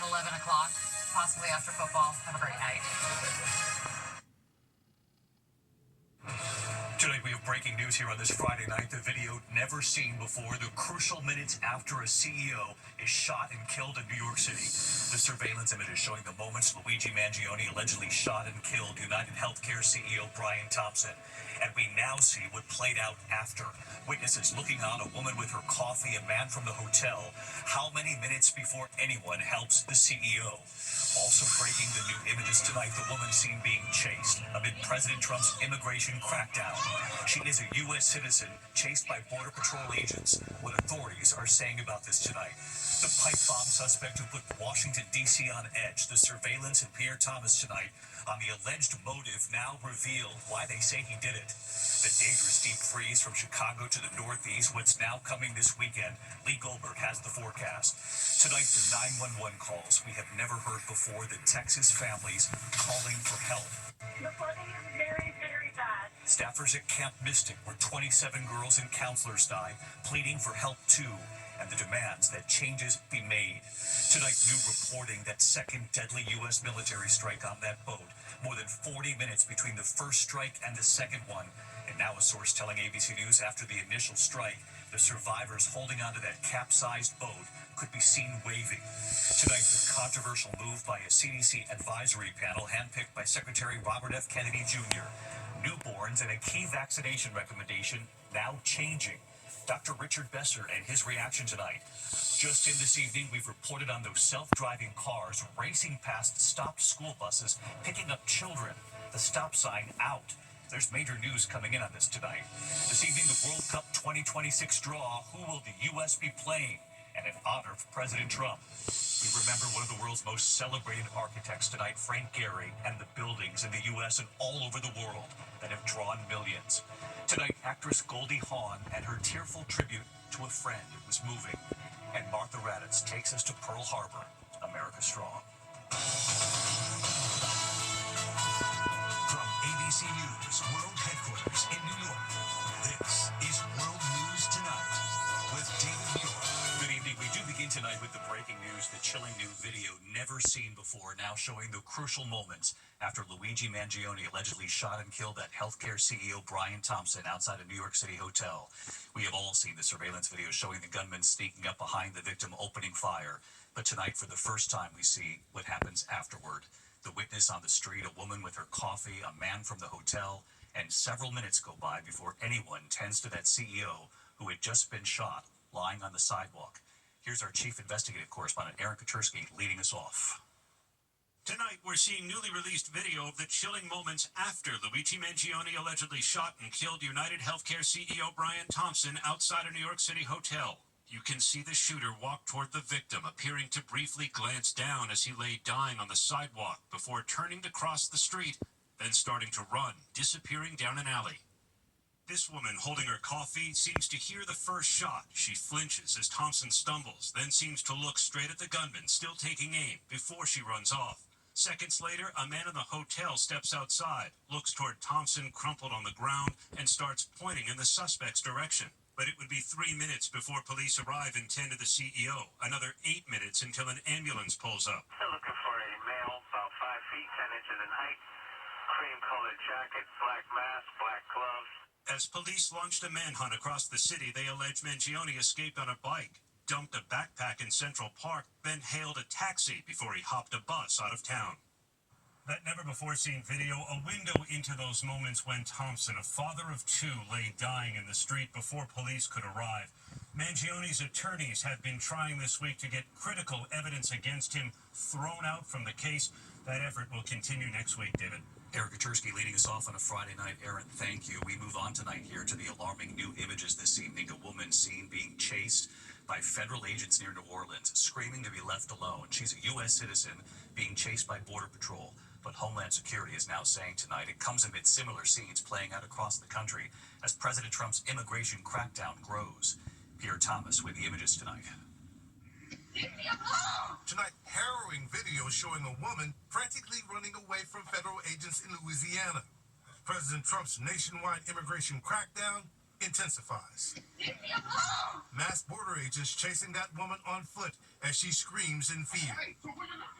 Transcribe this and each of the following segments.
at 11 o'clock, possibly after football. Have a great night. Tonight we have breaking news here on this Friday night. The video never seen before. The crucial minutes after a CEO is shot and killed in New York City. The surveillance images showing the moments Luigi Mangione allegedly shot and killed United Healthcare CEO Brian Thompson. And we now see what played out after. Witnesses looking on, a woman with her coffee, a man from the hotel. How many minutes before anyone helps the CEO? Also breaking the new images tonight, the woman seen being chased amid President Trump's immigration crackdown. She is a U.S. citizen chased by Border Patrol agents. What authorities are saying about this tonight. The pipe bomb suspect who put Washington, D.C. on edge. The surveillance in Pierre Thomas tonight on the alleged motive now revealed, why they say he did it. The dangerous deep freeze from Chicago to the Northeast, what's now coming this weekend. Lee Goldberg has the forecast. Tonight, the 911 calls we have never heard before. The Texas families calling for help. The flooding is very, very bad. Staffers at Camp Mystic, where 27 girls and counselors died, pleading for help too, and the demands that changes be made. Tonight, new reporting that second deadly U.S. military strike on that boat. More than 40 minutes between the first strike and the second one. And now a source telling ABC News after the initial strike, the survivors holding onto that capsized boat could be seen waving. Tonight, the controversial move by a CDC advisory panel handpicked by Secretary Robert F. Kennedy Jr. Newborns and a key vaccination recommendation now changing. Dr. Richard Besser and his reaction tonight. Just in this evening, we've reported on those self-driving cars racing past stopped school buses, picking up children. The stop sign out. There's major news coming in on this tonight. This evening, the World Cup 2026 draw. Who will the U.S. be playing? And in honor of President Trump. We remember one of the world's most celebrated architects tonight, Frank Gehry, and the buildings in the U.S. and all over the world that have drawn millions. Tonight, actress Goldie Hawn and her tearful tribute to a friend who was moving. And Martha Raddatz takes us to Pearl Harbor, America Strong. From ABC News World Headquarters in New York, this is World News Tonight with David Muir. Good evening. We do begin tonight with the breaking news, the chilling new video never seen before, now showing the crucial moments after Luigi Mangione allegedly shot and killed that healthcare CEO Brian Thompson outside a New York City hotel. We have all seen the surveillance video showing the gunman sneaking up behind the victim, opening fire. But tonight, for the first time, we see what happens afterward. The witness on the street, a woman with her coffee, a man from the hotel, and several minutes go by before anyone tends to that CEO who had just been shot, lying on the sidewalk. Here's our chief investigative correspondent, Aaron Katersky, leading us off. Tonight, we're seeing newly released video of the chilling moments after Luigi Mangione allegedly shot and killed United Healthcare CEO Brian Thompson outside a New York City hotel. You can see the shooter walk toward the victim, appearing to briefly glance down as he lay dying on the sidewalk before turning to cross the street, then starting to run, disappearing down an alley. This woman, holding her coffee, seems to hear the first shot. She flinches as Thompson stumbles, then seems to look straight at the gunman, still taking aim, before she runs off. Seconds later, a man in the hotel steps outside, looks toward Thompson crumpled on the ground, and starts pointing in the suspect's direction. But it would be 3 minutes before police arrive and tend to the CEO, another 8 minutes until an ambulance pulls up. They're looking for a male, about 5 feet 10 inches in height, cream-colored jacket, black mask, black gloves. As police launched a manhunt across the city, they allege Mangione escaped on a bike, dumped a backpack in Central Park, then hailed a taxi before he hopped a bus out of town. That never-before-seen video, a window into those moments when Thompson, a father of two, lay dying in the street before police could arrive. Mangione's attorneys have been trying this week to get critical evidence against him thrown out from the case. That effort will continue next week, David. Eric Katersky leading us off on a Friday night. Aaron, thank you. We move on tonight here to the alarming new images this evening. A woman seen being chased by federal agents near New Orleans, screaming to be left alone. She's a U.S. citizen being chased by Border Patrol. But Homeland Security is now saying tonight it comes amid similar scenes playing out across the country as President Trump's immigration crackdown grows. Pierre Thomas with the images tonight. Tonight, harrowing video showing a woman frantically running away from federal agents in Louisiana. President Trump's nationwide immigration crackdown intensifies. Masked border agents chasing that woman on foot as she screams in fear,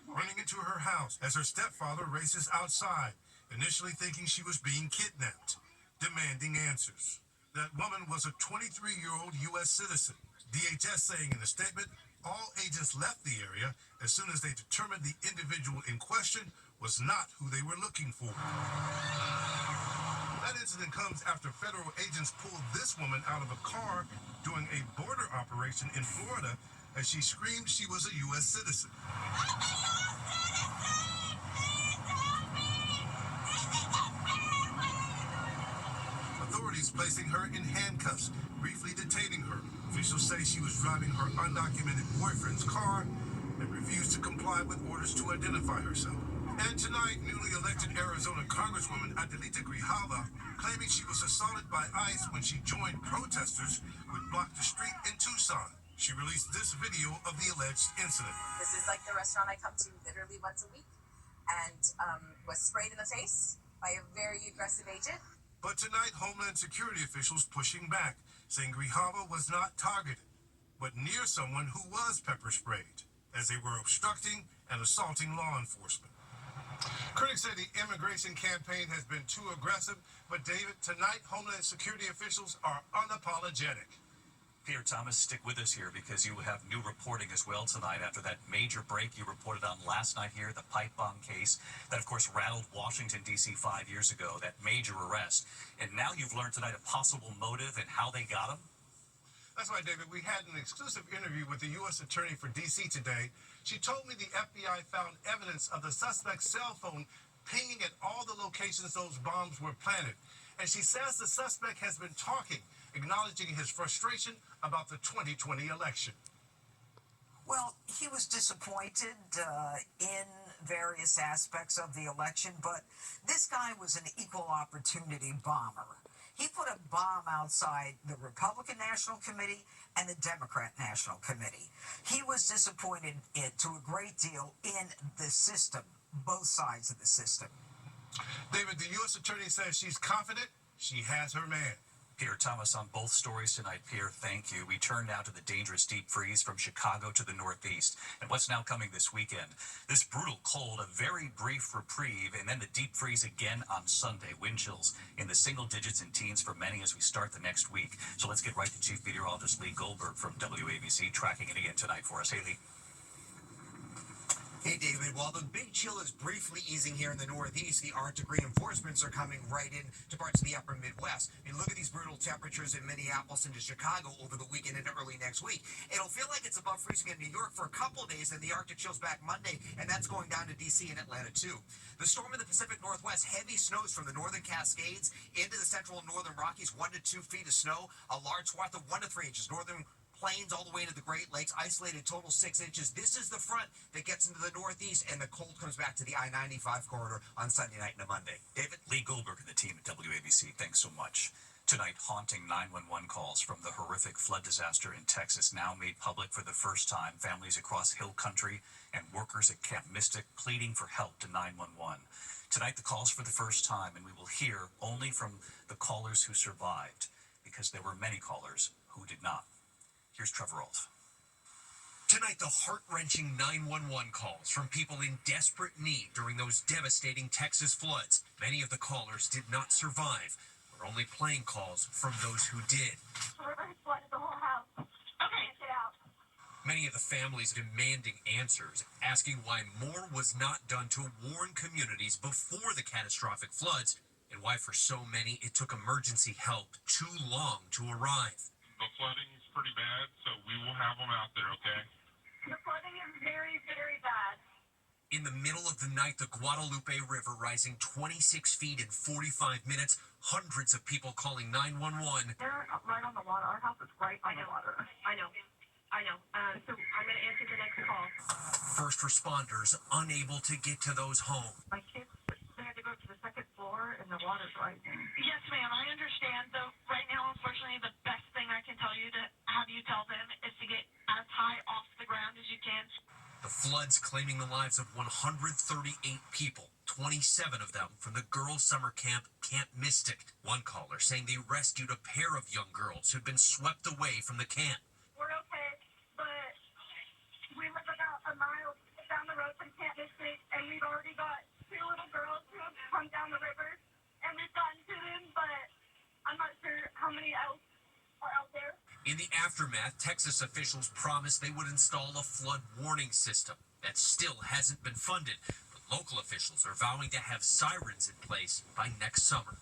running into her house as her stepfather races outside, initially thinking she was being kidnapped, demanding answers. That woman was a 23-year-old U.S. citizen. DHS saying in a statement, all agents left the area as soon as they determined the individual in question was not who they were looking for. That incident comes after federal agents pulled this woman out of a car during a border operation in Florida as she screamed she was a U.S. citizen. Authorities placing her in handcuffs, briefly detaining her. Officials say she was driving her undocumented boyfriend's car and refused to comply with orders to identify herself. And tonight, newly elected Arizona Congresswoman Adelita Grijalva claiming she was assaulted by ICE when she joined protesters who had blocked the street in Tucson. She released this video of the alleged incident. This is like the restaurant I come to literally once a week, and was sprayed in the face by a very aggressive agent. But tonight, Homeland Security officials pushing back, saying Grijalva was not targeted, but near someone who was pepper sprayed, as they were obstructing and assaulting law enforcement. Critics say the immigration campaign has been too aggressive, but David, tonight, Homeland Security officials are unapologetic. Peter Thomas, stick with us here because you have new reporting as well tonight after that major break you reported on last night here, the pipe bomb case that, of course, rattled Washington, D.C. 5 years ago, that major arrest. And now you've learned tonight a possible motive and how they got him? That's right, David. We had an exclusive interview with the U.S. Attorney for D.C. today. She told me the FBI found evidence of the suspect's cell phone pinging at all the locations those bombs were planted. And she says the suspect has been talking, acknowledging his frustration about the 2020 election. Well, he was disappointed in various aspects of the election, but this guy was an equal opportunity bomber. He put a bomb outside the Republican National Committee and the Democrat National Committee. He was disappointed to a great deal in the system, both sides of the system. David, the U.S. Attorney says she's confident she has her man. Peter Thomas on both stories tonight. Pierre, thank you. We turn now to the dangerous deep freeze from Chicago to the Northeast and what's now coming this weekend. This brutal cold, a very brief reprieve, and then the deep freeze again on Sunday. Wind chills in the single digits and teens for many as we start the next week. So let's get right to Chief Meteorologist Lee Goldberg from WABC tracking it again tonight for us. Hey, Lee. Hey, David. While the big chill is briefly easing here in the Northeast, the Arctic reinforcements are coming right in to parts of the upper Midwest. I mean, look at these brutal temperatures in Minneapolis into Chicago over the weekend into early next week. It'll feel like it's above freezing in New York for a couple days, and the Arctic chills back Monday, and that's going down to D.C. and Atlanta, too. The storm in the Pacific Northwest, heavy snows from the northern Cascades into the central and northern Rockies, 1 to 2 feet of snow, a large swath of 1 to 3 inches, northern Plains all the way to the Great Lakes, isolated total 6 inches. This is the front that gets into the Northeast, and the cold comes back to the I-95 corridor on Sunday night and a Monday. David? Lee Goldberg and the team at WABC, thanks so much. Tonight, haunting 911 calls from the horrific flood disaster in Texas now made public for the first time. Families across Hill Country and workers at Camp Mystic pleading for help to 911. Tonight, the calls for the first time, and we will hear only from the callers who survived, because there were many callers who did not. Here's Trevor Ault. Tonight, the heart-wrenching 911 calls from people in desperate need during those devastating Texas floods. Many of the callers did not survive. We're only playing calls from those who did. The river has flooded the whole house. Okay, get out. Many of the families demanding answers, asking why more was not done to warn communities before the catastrophic floods, and why for so many it took emergency help too long to arrive. The flooding is pretty bad, so we will have them out there, okay? The flooding is very, very bad. In the middle of the night, the Guadalupe River rising 26 feet in 45 minutes, hundreds of people calling 911. They're right on the water. Our house is right on the water. I know. So I'm going to answer the next call. First responders unable to get to those homes. My kids, they had to go to the second floor, and the water's rising. Yes, ma'am, I understand. Though right now, unfortunately, the best thing I can tell you to have you tell them is to get as high off the ground as you can. The floods claiming the lives of 138 people, 27 of them from the girls' summer camp, Camp Mystic. One caller saying they rescued a pair of young girls who'd been swept away from the camp. We're okay, but we In the aftermath, Texas officials promised they would install a flood warning system. That still hasn't been funded, but local officials are vowing to have sirens in place by next summer.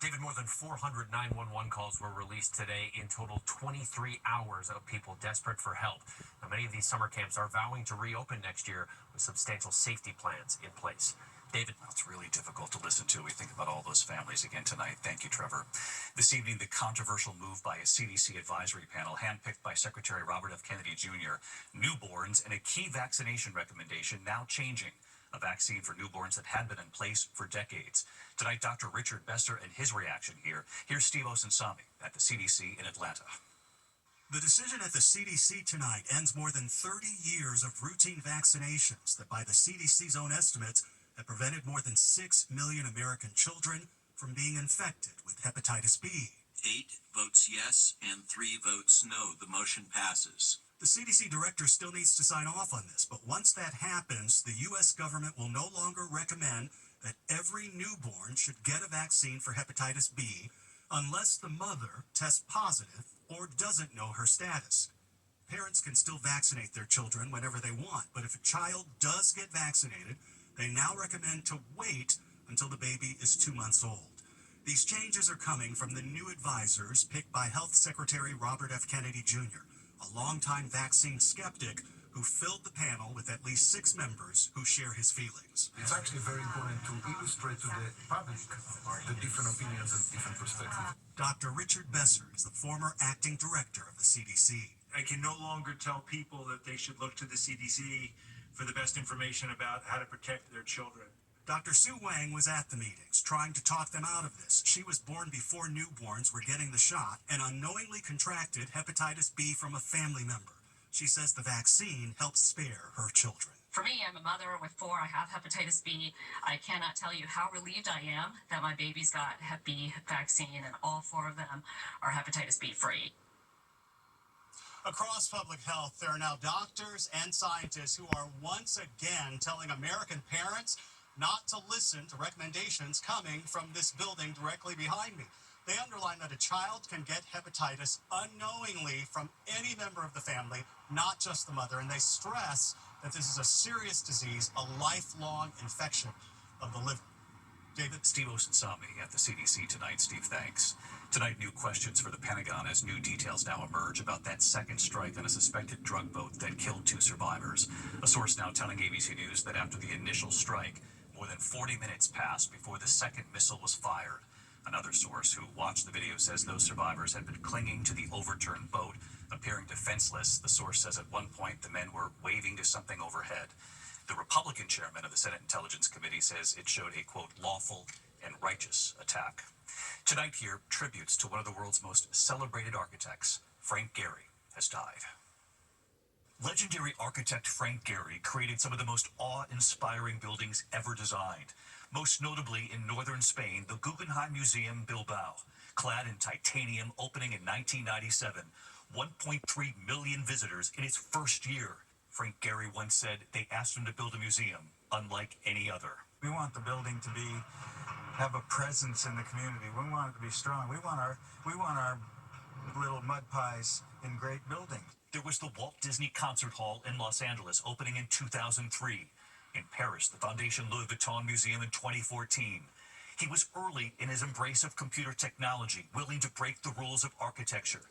David, more than 400 911 calls were released today. In total, 23 hours of people desperate for help. Now, many of these summer camps are vowing to reopen next year with substantial safety plans in place. David. Well, it's really difficult to listen to. We think about all those families again tonight. Thank you, Trevor. This evening, the controversial move by a CDC advisory panel handpicked by Secretary Robert F. Kennedy Jr. Newborns and a key vaccination recommendation now changing. A vaccine for newborns that had been in place for decades. Tonight, Dr. Richard Besser and his reaction here. Here's Steve Osunsami at the CDC in Atlanta. The decision at the CDC tonight ends more than 30 years of routine vaccinations that, by the CDC's own estimates, have prevented more than 6 million American children from being infected with hepatitis B. 8 votes yes and 3 votes no. The motion passes. The CDC director still needs to sign off on this, but once that happens, the U.S. government will no longer recommend that every newborn should get a vaccine for hepatitis B unless the mother tests positive or doesn't know her status. Parents can still vaccinate their children whenever they want, but if a child does get vaccinated, they now recommend to wait until the baby is 2 months old. These changes are coming from the new advisors picked by Health Secretary Robert F. Kennedy Jr., a longtime vaccine skeptic who filled the panel with at least 6 members who share his feelings. It's actually very important to illustrate to the public the different opinions and different perspectives. Dr. Richard Besser is the former acting director of the CDC. I can no longer tell people that they should look to the CDC for the best information about how to protect their children. Dr. Sue Wang was at the meetings, trying to talk them out of this. She was born before newborns were getting the shot and unknowingly contracted hepatitis B from a family member. She says the vaccine helps spare her children. For me, I'm a mother with 4. I have hepatitis B. I cannot tell you how relieved I am that my baby's got Hep B vaccine, and all 4 of them are hepatitis B free. Across public health, there are now doctors and scientists who are once again telling American parents not to listen to recommendations coming from this building directly behind me. They underline that a child can get hepatitis unknowingly from any member of the family, not just the mother, and they stress that this is a serious disease, a lifelong infection of the liver. David? Steve Osunsami at the CDC tonight. Steve, thanks. Tonight, new questions for the Pentagon as new details now emerge about that second strike on a suspected drug boat that killed 2 survivors. A source now telling ABC News that after the initial strike, more than 40 minutes passed before the second missile was fired. Another source who watched the video says those survivors had been clinging to the overturned boat, appearing defenseless. The source says at one point the men were waving to something overhead. The Republican chairman of the Senate Intelligence Committee says it showed a, quote, lawful and righteous attack. Tonight here, tributes to one of the world's most celebrated architects, Frank Gehry, has died. Legendary architect Frank Gehry created some of the most awe-inspiring buildings ever designed. Most notably in northern Spain, the Guggenheim Museum Bilbao, clad in titanium, opening in 1997, 1.3 million visitors in its first year. Frank Gehry once said they asked him to build a museum unlike any other. We want the building to have a presence in the community. We want it to be strong. We want our little mud pies in great buildings. There was the Walt Disney Concert Hall in Los Angeles, opening in 2003. In Paris, the Fondation Louis Vuitton Museum in 2014. He was early in his embrace of computer technology, willing to break the rules of architecture.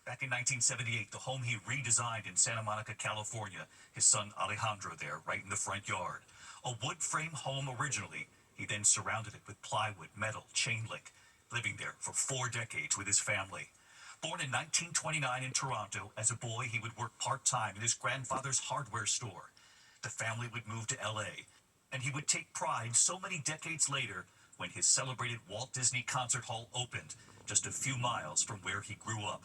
Back in 1978, the home he redesigned in Santa Monica, California, his son Alejandro there, right in the front yard. A wood frame home originally, he then surrounded it with plywood, metal, chain link, living there for 4 decades with his family. Born in 1929 in Toronto, as a boy he would work part-time in his grandfather's hardware store. The family would move to L.A., and he would take pride so many decades later when his celebrated Walt Disney Concert Hall opened just a few miles from where he grew up.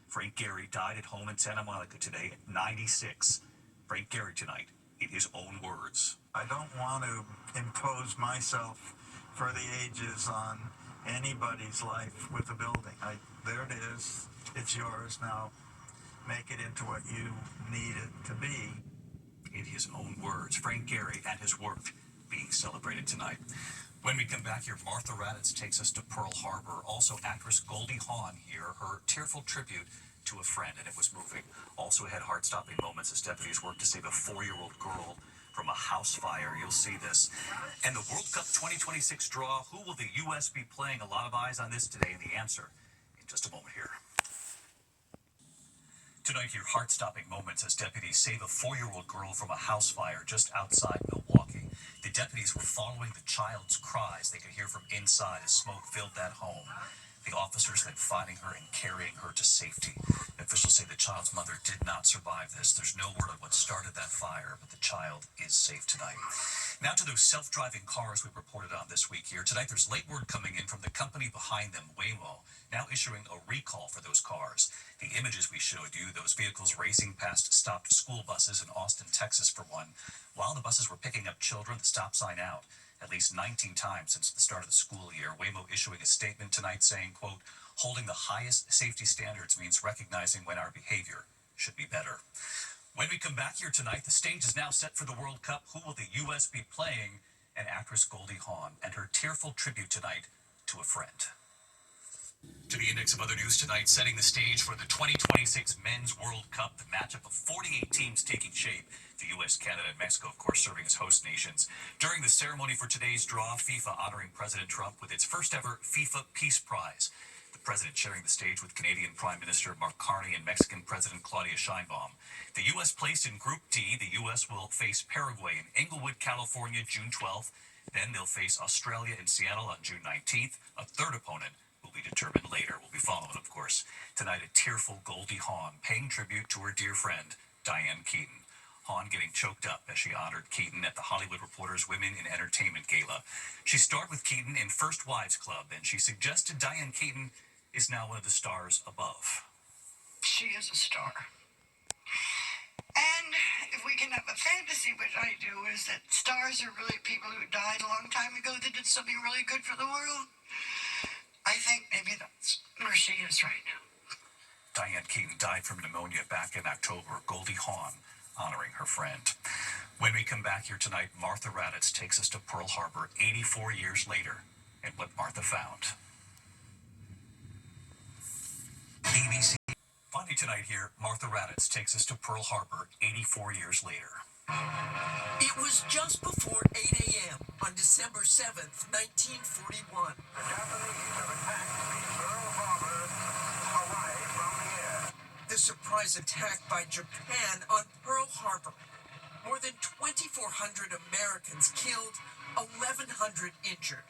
Frank Gehry died at home in Santa Monica today at 96. Frank Gehry tonight, in his own words. I don't want to impose myself for the ages on anybody's life with a building. There it is. It's yours. Now make it into what you need it to be. In his own words, Frank Gehry and his work B celebrated tonight. When we come back here, Martha Raddatz takes us to Pearl Harbor. Also, actress Goldie Hawn here, her tearful tribute to a friend, and it was moving. Also had heart-stopping moments as deputies worked to save a 4-year-old girl from a house fire. You'll see this. And the World Cup 2026 draw, who will the U.S. be playing? A lot of eyes on this today, and the answer in just a moment here. Tonight here, heart-stopping moments as deputies save a 4-year-old girl from a house fire just outside Milwaukee. The deputies were following the child's cries they could hear from inside as smoke filled that home. The officers then finding her and carrying her to safety. Officials say the child's mother did not survive this. There's no word on what started that fire, but the child is safe tonight. Now to those self-driving cars we reported on this week here. Tonight there's late word coming in from the company behind them, Waymo, now issuing a recall for those cars. The images we showed you, those vehicles racing past stopped school buses in Austin, Texas for one. While the buses were picking up children, the stop sign out. At least 19 times since the start of the school year. Waymo issuing a statement tonight saying, quote, holding the highest safety standards means recognizing when our behavior should be better. When we come back here tonight, the stage is now set for the World Cup. Who will the U.S. be playing? And actress Goldie Hawn and her tearful tribute tonight to a friend. To the index of other news tonight, setting the stage for the 2026 Men's World Cup, the matchup of 48 teams taking shape. The U.S., Canada, and Mexico, of course, serving as host nations. During the ceremony for today's draw, FIFA honoring President Trump with its first ever FIFA Peace Prize. The president sharing the stage with Canadian Prime Minister Mark Carney and Mexican President Claudia Sheinbaum. The U.S. placed in Group D. The U.S. will face Paraguay in Inglewood, California, June 12th. Then they'll face Australia in Seattle on June 19th. A third opponent will be determined later. We'll be following, of course, tonight a tearful Goldie Hawn paying tribute to her dear friend, Diane Keaton. Hawn getting choked up as she honored Keaton at the Hollywood Reporter's Women in Entertainment Gala. She starred with Keaton in First Wives Club, and she suggested Diane Keaton is now one of the stars above. She is a star. And if we can have a fantasy, which I do, is that stars are really people who died a long time ago that did something really good for the world. I think maybe that's where she is right now. Diane Keaton died from pneumonia back in October. Goldie Hawn honoring her friend. When we come back here tonight, Martha Raddatz takes us to Pearl Harbor 84 years later and what Martha found. BBC. Finally tonight here, Martha Raddatz takes us to Pearl Harbor 84 years later. It was just before 8 a.m. on December 7th, 1941. The Japanese have attacked Pearl Harbor, Hawaii from the air. The surprise attack by Japan on Pearl Harbor. More than 2,400 Americans killed, 1,100 injured.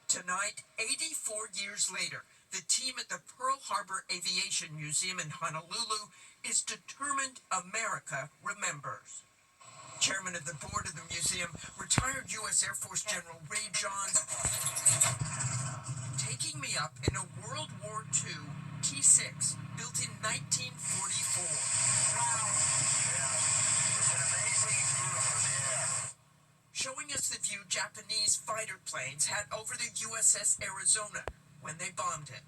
Tonight, 84 years later, the team at the Pearl Harbor Aviation Museum in Honolulu is determined America remembers. Chairman of the board of the museum, retired U.S. Air Force General Ray Johns, taking me up in a World War II T-6 built in 1944. Showing us the view Japanese fighter planes had over the USS Arizona when they bombed it.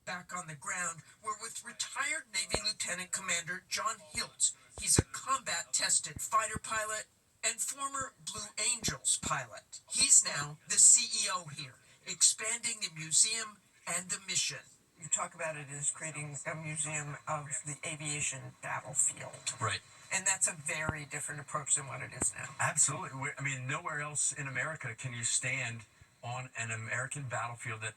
Back on the ground, we're with retired Navy Lieutenant Commander John Hiltz. He's a combat-tested fighter pilot and former Blue Angels pilot. He's now the CEO here, expanding the museum and the mission. You talk about it as creating a museum of the aviation battlefield. Right. And that's a very different approach than what it is now. Absolutely. I mean, nowhere else in America can you stand on an American battlefield that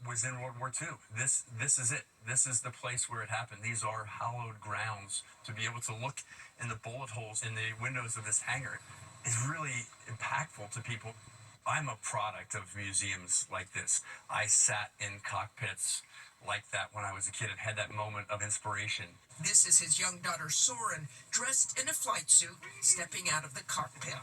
was in World War II. This is it. This is the place where it happened. These are hallowed grounds. To be able to look in the bullet holes in the windows of this hangar is really impactful to people. I'm a product of museums like this. I sat in cockpits like that when I was a kid and had that moment of inspiration. This is his young daughter Soren, dressed in a flight suit, stepping out of the cockpit.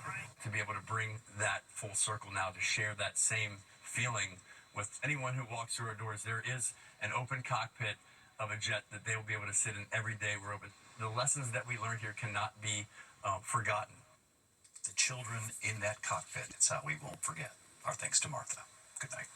To be able to bring that full circle now, to share that same feeling with anyone who walks through our doors. There is an open cockpit of a jet that they will be able to sit in every day. We're open. The lessons that we learned here cannot be forgotten. The children in that cockpit, it's how we won't forget. Our thanks to Martha. Good night.